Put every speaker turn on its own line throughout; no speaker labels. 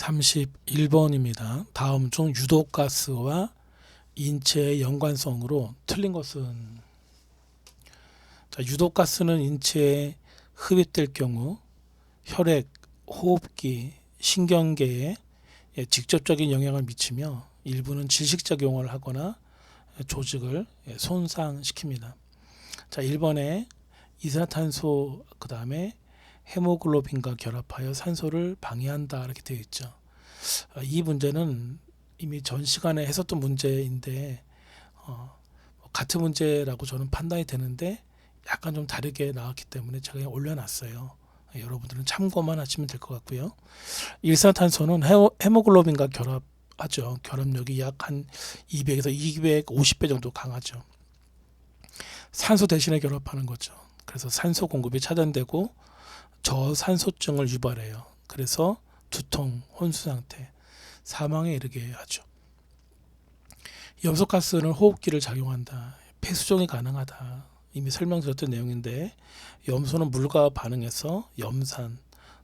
31번입니다. 다음 중 유독가스와 인체의 연관성으로 틀린 것은 유독가스는 인체에 흡입될 경우 혈액, 호흡기, 신경계에 직접적인 영향을 미치며 일부는 질식작용을 하거나 조직을 손상시킵니다. 자, 1번에 이산화탄소 그 다음에 헤모글로빈과 결합하여 산소를 방해한다 이렇게 되어 있죠. 이 문제는 이미 전 시간에 했었던 문제인데 같은 문제라고 저는 판단이 되는데 약간 좀 다르게 나왔기 때문에 제가 그냥 올려놨어요. 여러분들은 참고만 하시면 될 것 같고요. 일산화탄소는 헤모글로빈과 결합하죠. 결합력이 약 한 200에서 250배 정도 강하죠. 산소 대신에 결합하는 거죠. 그래서 산소 공급이 차단되고 저산소증을 유발해요. 그래서 두통, 혼수 상태, 사망에 이르게 하죠. 염소가스는 호흡기를 작용한다. 폐수종이 가능하다. 이미 설명드렸던 내용인데 염소는 물과 반응해서 염산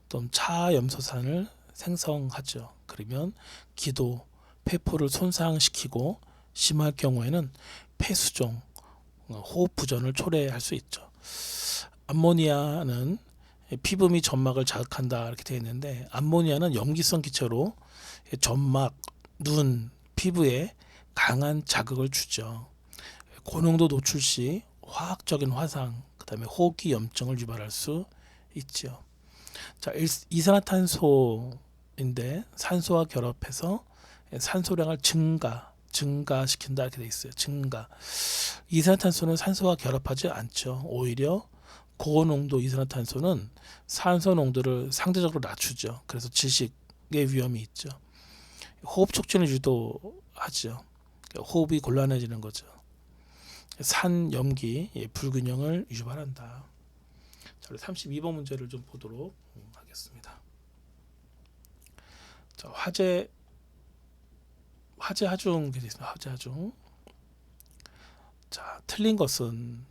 또는 차염소산을 생성하죠. 그러면 기도, 폐포를 손상시키고 심할 경우에는 폐수종, 호흡 부전을 초래할 수 있죠. 암모니아는 피부 및 점막을 자극한다 이렇게 되어 있는데 암모니아는 염기성 기체로 점막, 눈, 피부에 강한 자극을 주죠. 고농도 노출 시 화학적인 화상, 그다음에 호흡기 염증을 유발할 수 있죠. 자, 이산화탄소인데 산소와 결합해서 산소량을 증가시킨다 이렇게 돼 있어요. 증가. 이산화탄소는 산소와 결합하지 않죠. 오히려 고농도 이산화탄소는 산소 농도를 상대적으로 낮추죠. 그래서 질식의 위험이 있죠. 호흡 촉진을 유도하죠. 호흡이 곤란해지는 거죠. 산염기 불균형을 유발한다. 자, 32번 문제를 좀 보도록 하겠습니다. 자, 화재 하중 되겠습니다. 화재 하중. 자, 틀린 것은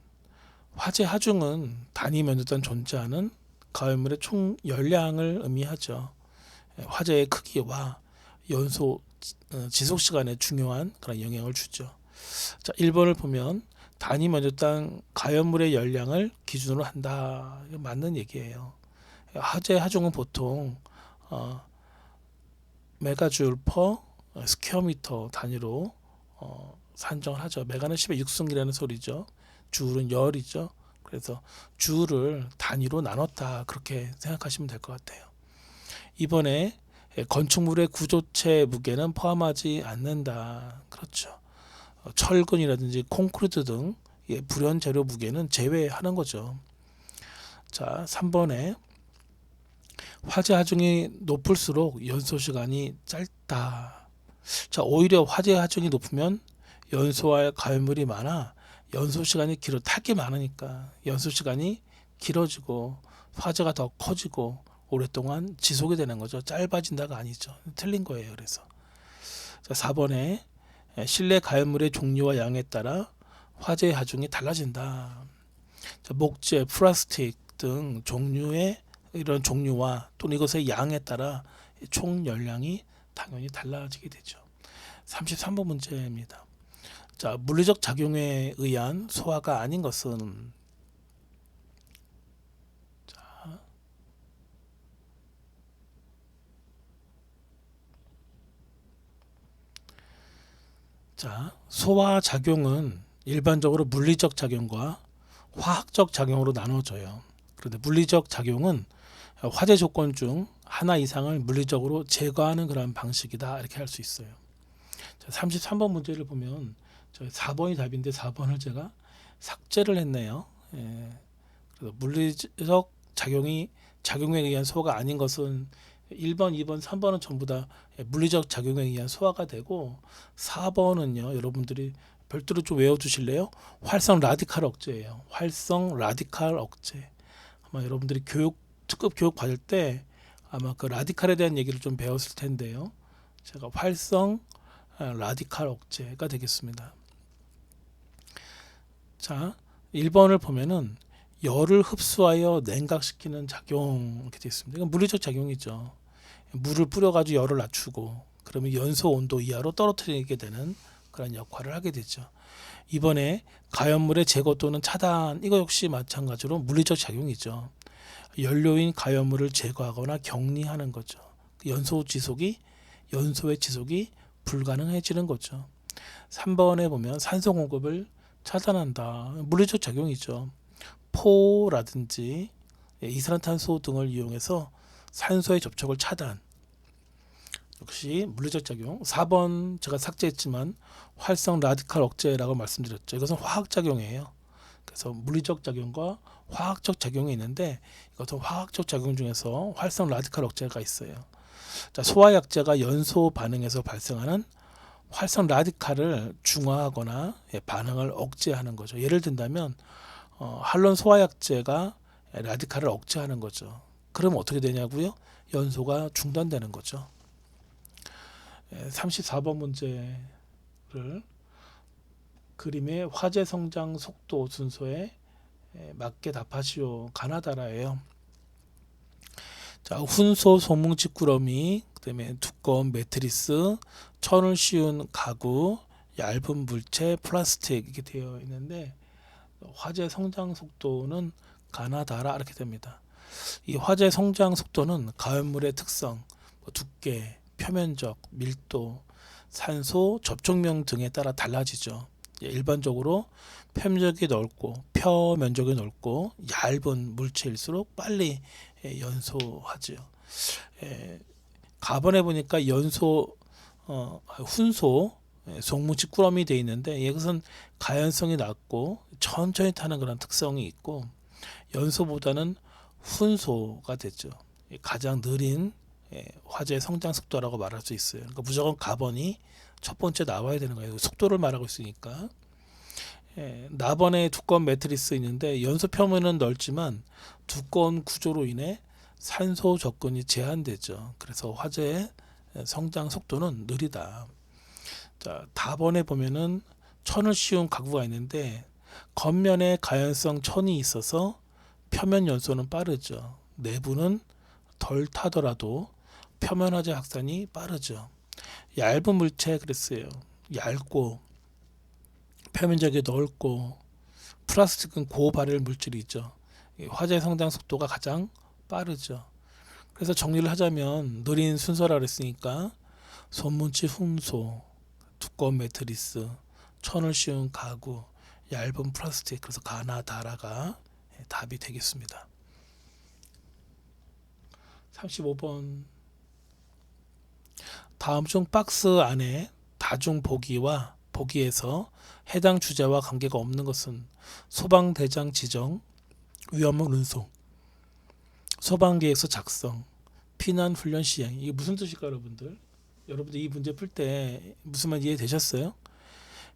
화재 하중은 단위 면적단 존재하는 가열물의 총 열량을 의미하죠. 화재의 크기와 연소 지속 시간에 중요한 그런 영향을 주죠. 자, 1번을 보면 단위 면적단 가열물의 열량을 기준으로 한다. 이거 맞는 얘기예요. 화재 하중은 보통 메가줄 퍼 스퀘어미터 단위로 산정을 하죠. 메가는 10의 6승이라는 소리죠. 줄은 열이죠. 그래서 줄을 단위로 나눴다 그렇게 생각하시면 될 것 같아요. 이번에 건축물의 구조체 무게는 포함하지 않는다. 그렇죠. 철근이라든지 콘크리트 등 불연 재료 무게는 제외하는 거죠. 자, 3번에 화재 하중이 높을수록 연소 시간이 짧다. 자, 오히려 화재 하중이 높으면 연소할 가열물이 많아 연소 시간이 탈 게 많으니까 연소 시간이 길어지고 화재가 더 커지고 오랫동안 지속이 되는 거죠. 짧아진다가 아니죠. 틀린 거예요. 그래서 자, 4번에 실내 가열물의 종류와 양에 따라 화재 하중이 달라진다. 자, 목재, 플라스틱 등 종류의 이런 종류와 또는 이것의 양에 따라 총 열량이 당연히 달라지게 되죠. 33번 문제입니다. 자, 물리적 작용에 의한 소화가 아닌 것은 소화 작용은 일반적으로 물리적 작용과 화학적 작용으로 나눠져요. 그런데 물리적 작용은 화재 조건 중 하나 이상을 물리적으로 제거하는 그런 방식이다 이렇게 할 수 있어요. 자, 33번 문제를 보면 4번이 답인데 4번을 제가 삭제를 했네요. 그래서 물리적 작용에 의한 소화가 아닌 것은 1번, 2번, 3번은 전부 다 물리적 작용에 의한 소화가 되고 4번은요. 여러분들이 별도로 좀 외워두실래요? 활성 라디칼 억제예요. 활성 라디칼 억제. 아마 여러분들이 특급 교육 받을 때 아마 그 라디칼에 대한 얘기를 좀 배웠을 텐데요. 제가 활성 라디칼 억제가 되겠습니다. 자, 1번을 보면은 열을 흡수하여 냉각시키는 작용 이렇게 되어 있습니다. 이건 물리적 작용이죠. 물을 뿌려가지고 열을 낮추고 그러면 연소 온도 이하로 떨어뜨리게 되는 그런 역할을 하게 되죠. 이번에 가연물의 제거 또는 차단, 이거 역시 마찬가지로 물리적 작용이죠. 연료인 가연물을 제거하거나 격리하는 거죠. 연소의 지속이 불가능해지는 거죠. 3번에 보면 산소 공급을 차단한다. 물리적 작용이죠. 포라든지 이산화탄소 등을 이용해서 산소의 접촉을 차단. 역시 물리적 작용. 4번 제가 삭제했지만 활성 라디칼 억제라고 말씀드렸죠. 이것은 화학 작용이에요. 그래서 물리적 작용과 화학적 작용이 있는데 이것은 화학적 작용 중에서 활성 라디칼 억제가 있어요. 자, 소화약제가 연소 반응에서 발생하는 활성 라디칼을 중화하거나 반응을 억제하는 거죠. 예를 든다면 할론 소화약제가 라디칼을 억제하는 거죠. 그러면 어떻게 되냐고요? 연소가 중단되는 거죠. 34번 문제를 그림의 화재 성장 속도 순서에 맞게 답하시오. 가나다라예요. 자, 훈소 소뭉치 꾸러미, 그다음에 두꺼운 매트리스, 천을 씌운 가구, 얇은 물체, 플라스틱 이렇게 되어 있는데 화재 성장 속도는 가나다라 이렇게 됩니다. 이 화재 성장 속도는 가연물의 특성, 두께, 표면적, 밀도, 산소, 접촉면 등에 따라 달라지죠. 일반적으로 표면적이 넓고 얇은 물체일수록 빨리 연소하지요. 가번에 보니까 훈소 송뭉치 꾸러미 되어 있는데 이것은 가연성이 낮고 천천히 타는 그런 특성이 있고 연소보다는 훈소가 됐죠. 가장 느린 화재 성장 속도라고 말할 수 있어요. 그러니까 무조건 가번이 첫 번째 나와야 되는 거예요. 속도를 말하고 있으니까. 나번에 두꺼운 매트리스 있는데 연소 표면은 넓지만 두꺼운 구조로 인해 산소 접근이 제한되죠. 그래서 화재의 성장 속도는 느리다. 자, 다번에 보면은 천을 씌운 가구가 있는데 겉면에 가연성 천이 있어서 표면 연소는 빠르죠. 내부는 덜 타더라도 표면 화재 확산이 빠르죠. 얇은 물체 그랬어요. 얇고 표면적이 넓고 플라스틱은 고발열 물질이죠. 화재 성장 속도가 가장 빠르죠. 그래서 정리를 하자면 느린 순서라 그랬으니까 손문치 훈소, 두꺼운 매트리스, 천을 씌운 가구, 얇은 플라스틱, 그래서 가나다라가 답이 되겠습니다. 35번 다음 중 박스 안에 다중 보기와 보기에서 해당 주제와 관계가 없는 것은 소방대장 지정, 위험물 운송, 소방계획서 작성, 피난훈련 시행. 이게 무슨 뜻일까요, 여러분들? 여러분들 이 문제 풀 때 무슨 말 이해되셨어요?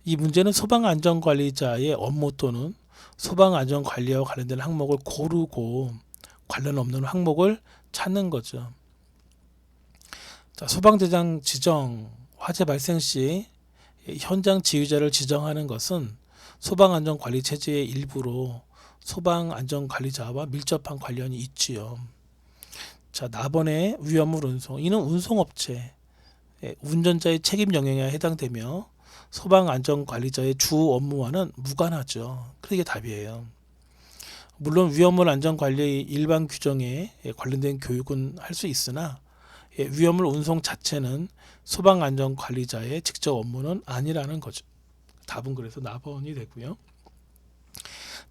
이 문제는 소방안전관리자의 업무 또는 소방안전관리와 관련된 항목을 고르고 관련 없는 항목을 찾는 거죠. 자, 소방대장 지정, 화재 발생 시 현장 지휘자를 지정하는 것은 소방안전관리 체제의 일부로 소방안전관리자와 밀접한 관련이 있지요. 자, 나번에 위험물 운송, 이는 운송업체, 운전자의 책임 영역에 해당되며 소방안전관리자의 주 업무와는 무관하죠. 그게 답이에요. 물론 위험물 안전관리 일반 규정에 관련된 교육은 할 수 있으나 위험물 운송 자체는 소방안전관리자의 직접 업무는 아니라는 거죠. 답은 그래서 나번이 되고요.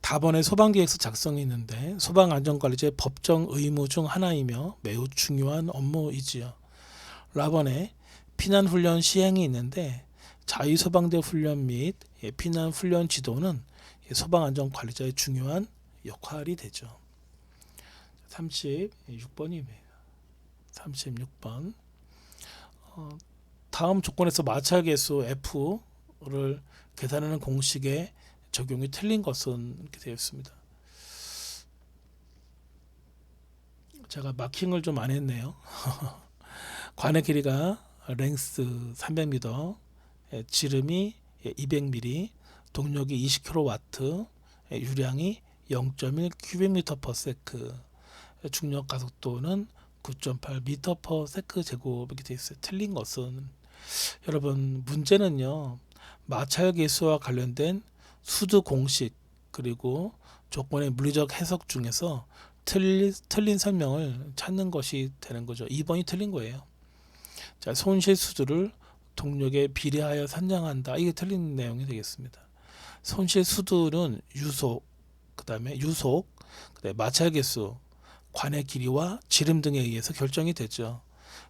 다번에 소방계획서 작성이 있는데 소방안전관리자의 법정 의무 중 하나이며 매우 중요한 업무이지요. 라번에 피난훈련 시행이 있는데 자유소방대 훈련 및 피난훈련 지도는 소방안전관리자의 중요한 역할이 되죠. 36번입니다. 36번 다음 조건에서 마찰계수 F를 계산하는 공식에 적용이 틀린 것은 이렇게 되어 있습니다. 제가 마킹을 좀 안 했네요. 관의 길이가 랭스 300m, 지름이 200mm, 동력이 20kW, 유량이 0.1 큐빅미터 퍼 세크, 중력 가속도는 9.8 미터 퍼 세크 제곱 이렇게 돼 있어요. 틀린 것은 여러분 문제는요. 마찰 계수와 관련된 수도 공식 그리고 조건의 물리적 해석 중에서 틀린 설명을 찾는 것이 되는 거죠. 2번이 틀린 거예요. 자, 손실 수두를 동력에 비례하여 산정한다. 이게 틀린 내용이 되겠습니다. 손실 수두는 유속, 그다음에 마찰 계수, 관의 길이와 지름 등에 의해서 결정이 되죠.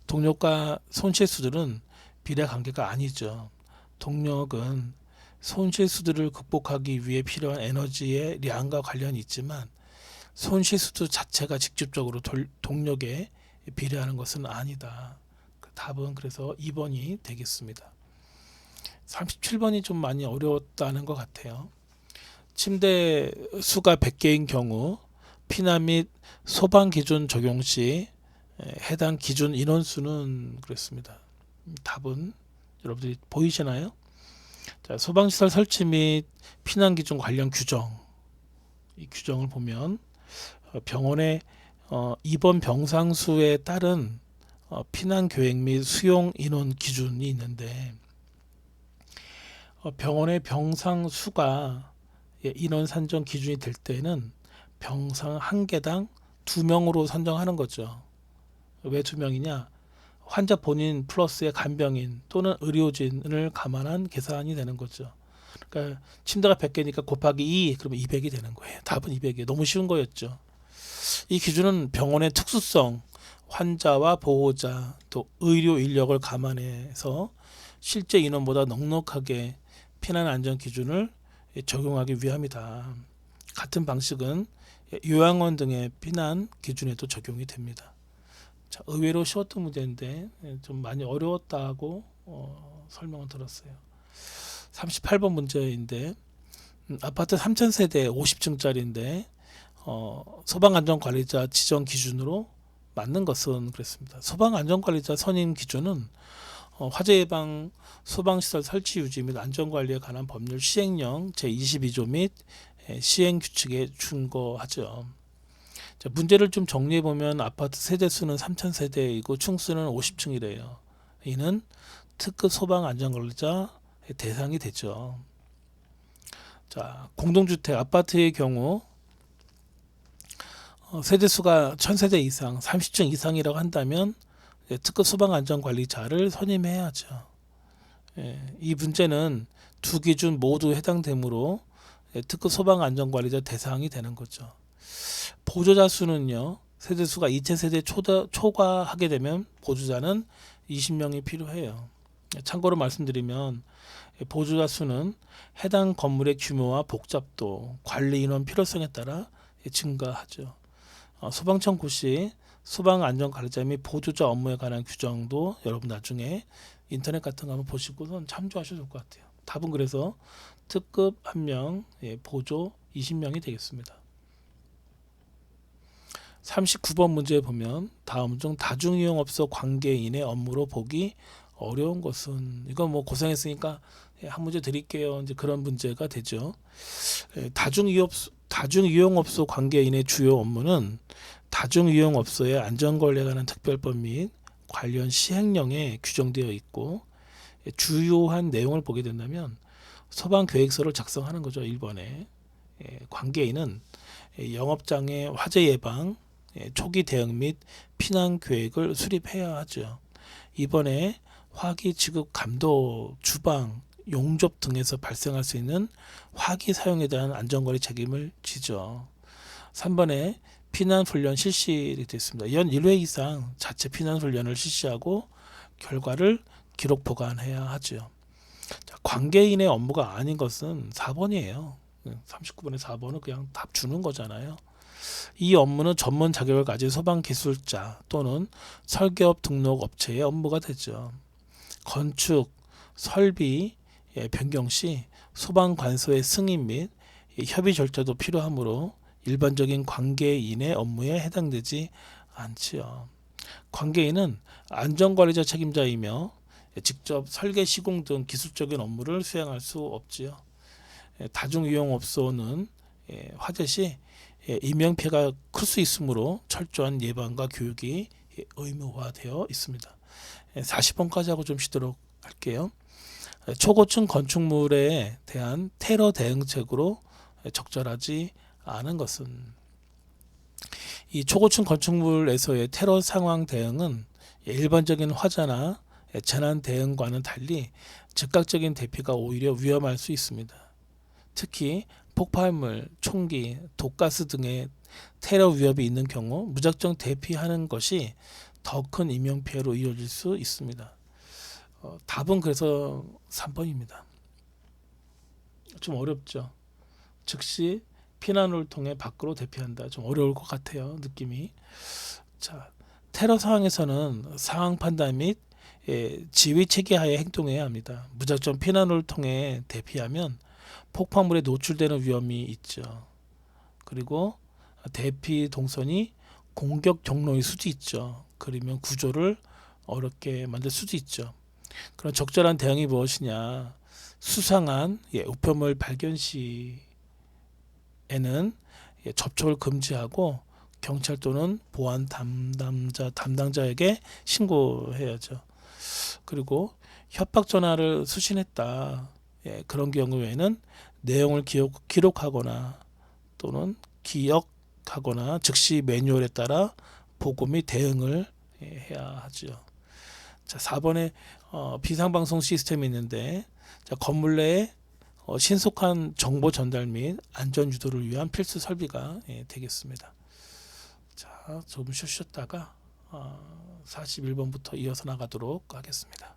동력과 손실 수두는 비례 관계가 아니죠. 동력은 손실 수두를 극복하기 위해 필요한 에너지의 량과 관련이 있지만 손실 수두 자체가 직접적으로 동력에 비례하는 것은 아니다. 답은 그래서 2번이 되겠습니다. 37번이 좀 많이 어려웠다는 것 같아요. 침대 수가 100개인 경우 피난 및 소방 기준 적용 시 해당 기준 인원수는 그랬습니다. 답은 여러분들이 보이시나요? 자, 소방시설 설치 및 피난 기준 관련 규정, 이 규정을 보면 병원의 입원 병상 수에 따른 피난 계획 및 수용 인원 기준이 있는데 병원의 병상 수가 인원 산정 기준이 될 때는 병상 한 개당 2명으로 산정하는 거죠. 왜 2명이냐? 환자 본인 플러스의 간병인 또는 의료진을 감안한 계산이 되는 거죠. 그러니까 침대가 100개니까 곱하기 2 그러면 200이 되는 거예요. 답은 200이에요. 너무 쉬운 거였죠. 이 기준은 병원의 특수성, 환자와 보호자, 또 의료 인력을 감안해서 실제 인원보다 넉넉하게 피난 안전 기준을 적용하기 위함이다. 같은 방식은 요양원 등의 피난 기준에도 적용이 됩니다. 자, 의외로 쉬웠던 문제인데 좀 많이 어려웠다고 설명을 들었어요. 38번 문제인데 아파트 3,000세대 50층짜리인데 소방안전관리자 지정 기준으로 맞는 것은 그랬습니다. 소방안전관리자 선임 기준은 화재 예방 소방시설 설치 유지 및 안전관리에 관한 법률 시행령 제22조 및 시행 규칙에 준거하죠. 자, 문제를 좀 정리해 보면 아파트 세대 수는 3,000세대이고 층수는 50층이래요. 이는 특급 소방안전관리자 대상이 되죠. 자, 공동주택 아파트의 경우 세대수가 1,000세대 이상, 30층 이상이라고 한다면 특급 소방안전관리자를 선임해야죠. 이 문제는 두 기준 모두 해당되므로 특급 소방안전관리자 대상이 되는 거죠. 보조자 수는요. 세대수가 2,000세대 초과하게 되면 보조자는 20명이 필요해요. 참고로 말씀드리면 보조자 수는 해당 건물의 규모와 복잡도, 관리 인원 필요성에 따라 증가하죠. 소방청 고시 소방안전관리자 및 보조자 업무에 관한 규정도 여러분 나중에 인터넷 같은 거 한번 보시고선 참조하셔도 좋을 것 같아요. 답은 그래서 특급 1명, 보조 20명이 되겠습니다. 39번 문제 보면 다음 중 다중이용업소 관계인의 업무로 보기 어려운 것은 이건 뭐 고생했으니까 한 문제 드릴게요. 이제 그런 문제가 되죠. 다중이용업소 관계인의 주요 업무는 다중이용업소의 안전관리에 관한 특별법 및 관련 시행령에 규정되어 있고 주요한 내용을 보게 된다면 소방계획서를 작성하는 거죠. 1번에 관계인은 영업장애 화재 예방, 초기 대응 및 피난 계획을 수립해야 하죠. 2번에 화기 지급 감독, 주방, 용접 등에서 발생할 수 있는 화기 사용에 대한 안전관리 책임을 지죠. 3번에 피난 훈련 실시가 되어 있습니다. 연 1회 이상 자체 피난 훈련을 실시하고 결과를 기록 보관해야 하죠. 자, 관계인의 업무가 아닌 것은 4번이에요. 39번에 4번은 그냥 답 주는 거잖아요. 이 업무는 전문 자격을 가진 소방기술자 또는 설계업 등록 업체의 업무가 되죠. 건축, 설비 변경 시 소방관소의 승인 및 협의 절차도 필요하므로 일반적인 관계인의 업무에 해당되지 않지요. 관계인은 안전관리자 책임자이며 직접 설계 시공 등 기술적인 업무를 수행할 수 없지요. 다중이용업소는 화재 시 인명피해가 클 수 있으므로 철저한 예방과 교육이 의무화되어 있습니다. 40번까지 하고 좀 쉬도록 할게요. 초고층 건축물에 대한 테러 대응책으로 적절하지 않은 것은, 이 초고층 건축물에서의 테러 상황 대응은 일반적인 화재나 재난 대응과는 달리 즉각적인 대피가 오히려 위험할 수 있습니다. 특히 폭발물, 총기, 독가스 등의 테러 위협이 있는 경우 무작정 대피하는 것이 더 큰 인명피해로 이어질 수 있습니다. 답은 그래서 3번입니다. 좀 어렵죠. 즉시 피난로를 통해 밖으로 대피한다. 좀 어려울 것 같아요. 느낌이. 자, 테러 상황에서는 상황 판단 및 지휘 체계하에 행동해야 합니다. 무작정 피난로를 통해 대피하면 폭발물에 노출되는 위험이 있죠. 그리고 대피 동선이 공격 경로일 수도 있죠. 그러면 구조를 어렵게 만들 수도 있죠. 그럼 적절한 대응이 무엇이냐? 수상한 우편물 발견 시에는 접촉을 금지하고 경찰 또는 보안 담당자에게 신고해야죠. 그리고 협박 전화를 수신했다. 그런 경우에는 내용을 기록하거나 또는 기억하거나 즉시 매뉴얼에 따라 보고 및 대응을 해야 하죠. 자, 4번에 비상방송 시스템이 있는데, 자, 건물 내에 신속한 정보 전달 및 안전 유도를 위한 필수 설비가 되겠습니다. 자, 좀 쉬었다가 41번부터 이어서 나가도록 하겠습니다.